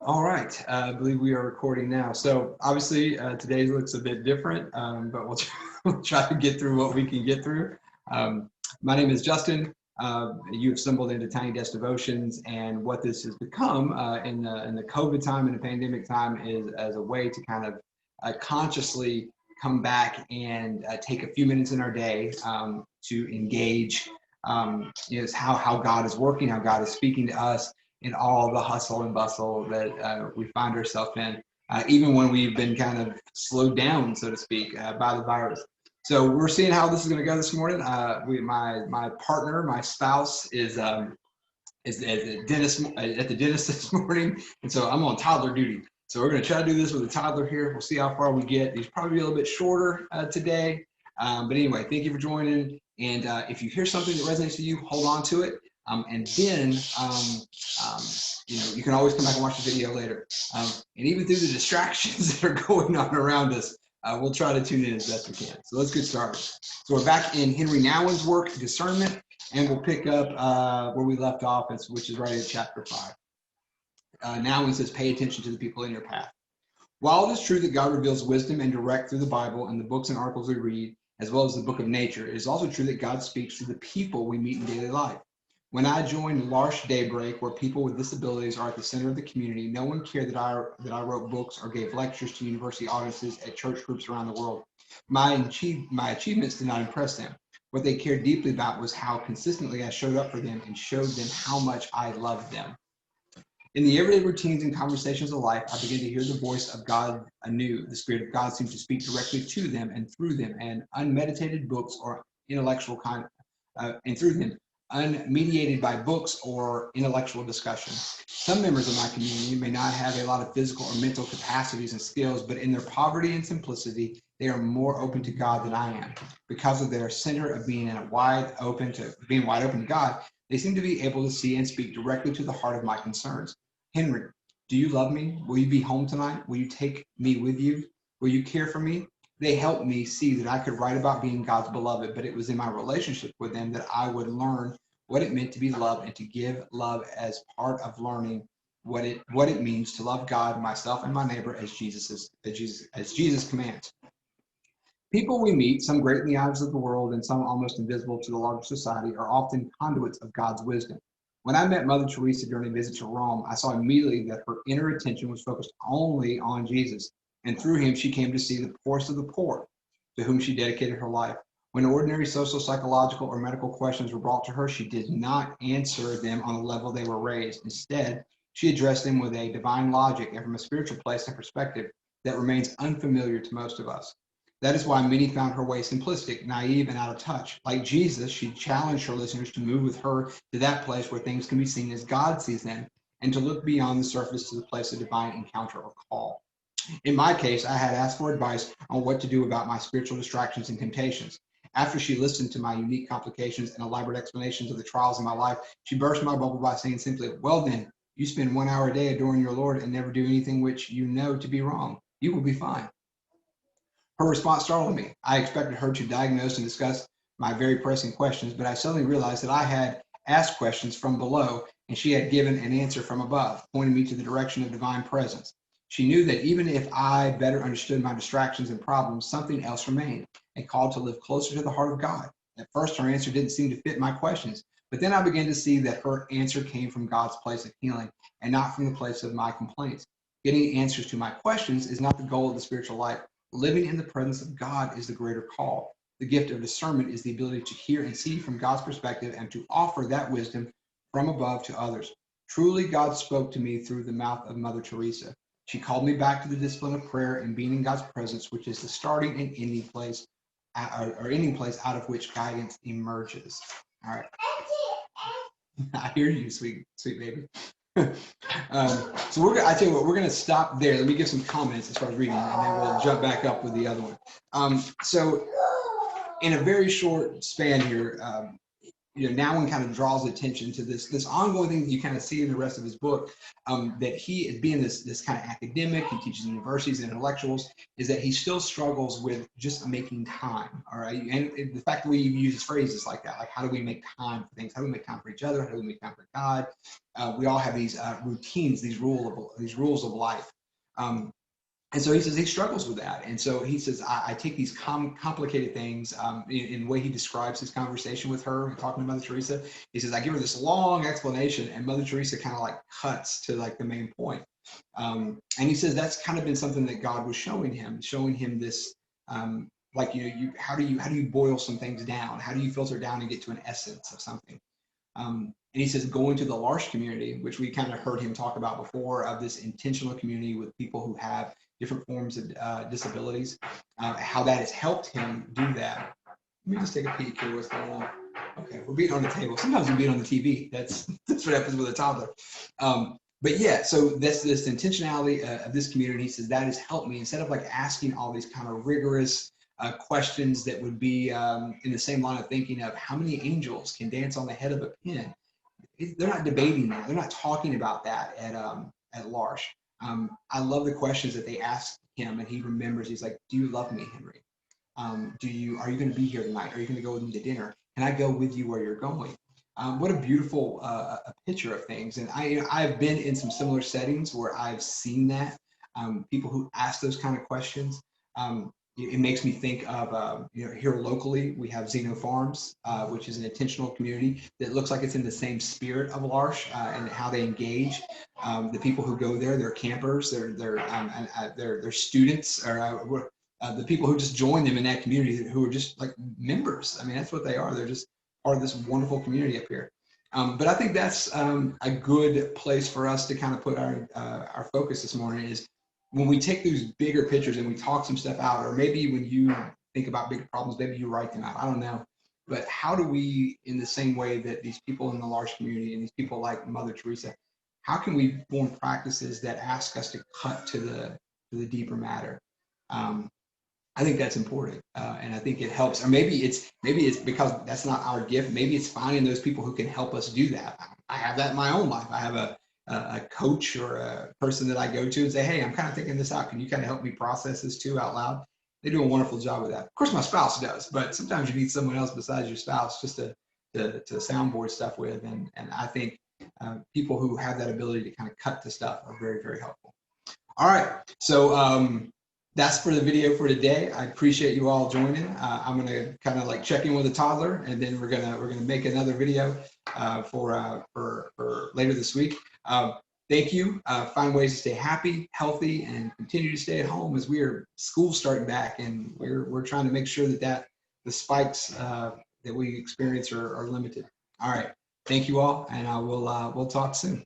All right, I believe we are recording now. So obviously today's looks a bit different, but we'll try to get through what we can get through. Um, my name is Justin. You've stumbled into Tiny Desk Devotions, and what this has become in the COVID time and the pandemic time is as a way to kind of consciously come back and take a few minutes in our day to engage. Is how God is working, how God is speaking to us in all the hustle and bustle that we find ourselves in, even when we've been kind of slowed down, so to speak, by the virus. So we're seeing how this is going to go this morning. My partner, my spouse, is at the dentist this morning, and so I'm on toddler duty. So we're going to try to do this with a toddler here. We'll see how far we get. These probably a little bit shorter today, but anyway, thank you for joining. And if you hear something that resonates with you, hold on to it. And then you can always come back and watch the video later. And even through the distractions that are going on around us, we'll try to tune in as best we can. So let's get started. So we're back in Henry Nouwen's work, Discernment, and we'll pick up where we left off, which is right at chapter 5. Nouwen says, pay attention to the people in your path. While it is true that God reveals wisdom and direct through the Bible and the books and articles we read, as well as the book of nature, it is also true that God speaks through the people we meet in daily life. When I joined L'Arche Daybreak, where people with disabilities are at the center of the community, no one cared that I wrote books or gave lectures to university audiences at church groups around the world. My achievements did not impress them. What they cared deeply about was how consistently I showed up for them and showed them how much I loved them. In the everyday routines and conversations of life, I began to hear the voice of God anew. The Spirit of God seemed to speak directly to them and through them, and unmeditated books or intellectual and through them, unmediated by books or intellectual discussion. Some members of my community may not have a lot of physical or mental capacities and skills, but in their poverty and simplicity, they are more open to God than I am. Because of their center of being wide open to God, they seem to be able to see and speak directly to the heart of my concerns. Henry, do you love me? Will you be home tonight? Will you take me with you? Will you care for me? They helped me see that I could write about being God's beloved, but it was in my relationship with them that I would learn what it meant to be loved and to give love as part of learning what it means to love God, myself, and my neighbor as Jesus commands. People we meet, some great in the eyes of the world and some almost invisible to the larger society, are often conduits of God's wisdom. When I met Mother Teresa during a visit to Rome, I saw immediately that her inner attention was focused only on Jesus, and through him she came to see the poorest of the poor, to whom she dedicated her life. When ordinary social, psychological, or medical questions were brought to her, she did not answer them on the level they were raised. Instead, she addressed them with a divine logic and from a spiritual place and perspective that remains unfamiliar to most of us. That is why many found her way simplistic, naive, and out of touch. Like Jesus, she challenged her listeners to move with her to that place where things can be seen as God sees them, and to look beyond the surface to the place of divine encounter or call. In my case, I had asked for advice on what to do about my spiritual distractions and temptations. After she listened to my unique complications and elaborate explanations of the trials in my life, she burst my bubble by saying simply, well then, you spend 1 hour a day adoring your Lord and never do anything which you know to be wrong. You will be fine. Her response startled me. I expected her to diagnose and discuss my very pressing questions, but I suddenly realized that I had asked questions from below and she had given an answer from above, pointing me to the direction of divine presence. She knew that even if I better understood my distractions and problems, something else remained, a call to live closer to the heart of God. At first, her answer didn't seem to fit my questions, but then I began to see that her answer came from God's place of healing and not from the place of my complaints. Getting answers to my questions is not the goal of the spiritual life. Living in the presence of God is the greater call. The gift of discernment is the ability to hear and see from God's perspective and to offer that wisdom from above to others. Truly, God spoke to me through the mouth of Mother Teresa. She called me back to the discipline of prayer and being in God's presence, which is the starting and ending place, out of which guidance emerges. All right. I hear you, sweet baby. So I tell you what, we're going to stop there. Let me give some comments as far as reading, and then we'll jump back up with the other one. So in a very short span here, now one kind of draws attention to this ongoing thing that you kind of see in the rest of his book, that he is being this kind of academic, he teaches universities and intellectuals, is that he still struggles with just making time. All right, and the fact that we use phrases like that, like how do we make time for things? How do we make time for each other? How do we make time for God? We all have these routines, these rules of life. And so he says he struggles with that. And so he says, I take these complicated things in the way he describes his conversation with her, talking to Mother Teresa. He says, I give her this long explanation and Mother Teresa kind of like cuts to like the main point. And he says that's kind of been something that God was showing him this, like, how do you boil some things down? How do you filter down and get to an essence of something? And he says, going to the L'Arche community, which we kind of heard him talk about before, of this intentional community with people who have different forms of disabilities, how that has helped him do that. Let me just take a peek here. What's going on? Okay, we're beating on the table. Sometimes we beat on the TV. That's what happens with a toddler. But yeah, so that's this intentionality of this community. He says that has helped me, instead of like asking all these kind of rigorous questions that would be in the same line of thinking of how many angels can dance on the head of a pin. They're not debating that. They're not talking about that at L'Arche. I love the questions that they ask him, and he remembers. He's like, "Do you love me, Henry? Are you going to be here tonight? Are you going to go with me to dinner? Can I go with you where you're going?" What a beautiful a picture of things. And I've been in some similar settings where I've seen that, people who ask those kind of questions. It makes me think of, here locally, we have Zeno Farms, which is an intentional community that looks like it's in the same spirit of L'Arche and how they engage. The people who go there, they're campers, they're students, or the people who just join them in that community, who are just like members. I mean, that's what they are. They're just part of this wonderful community up here. But I think that's a good place for us to kind of put our focus this morning, is when we take those bigger pictures and we talk some stuff out, or maybe when you think about big problems, maybe you write them out. I don't know. But how do we, in the same way that these people in the L'Arche community and these people like Mother Teresa, how can we form practices that ask us to cut to the deeper matter? I think that's important, and I think it helps. Or maybe it's because that's not our gift. Maybe it's finding those people who can help us do that. I have that in my own life. I have a coach or a person that I go to and say, "Hey, I'm kind of thinking this out. Can you kind of help me process this too out loud?" They do a wonderful job with that. Of course, my spouse does, but sometimes you need someone else besides your spouse just to soundboard stuff with. And I think people who have that ability to kind of cut to stuff are very, very helpful. All right, so that's for the video for today. I appreciate you all joining. I'm gonna kind of like check in with a toddler, and then we're gonna make another video for later this week. Thank you. Find ways to stay happy, healthy, and continue to stay at home as school's starting back, and we're trying to make sure that the spikes that we experience are limited. All right. Thank you all, and we'll talk soon.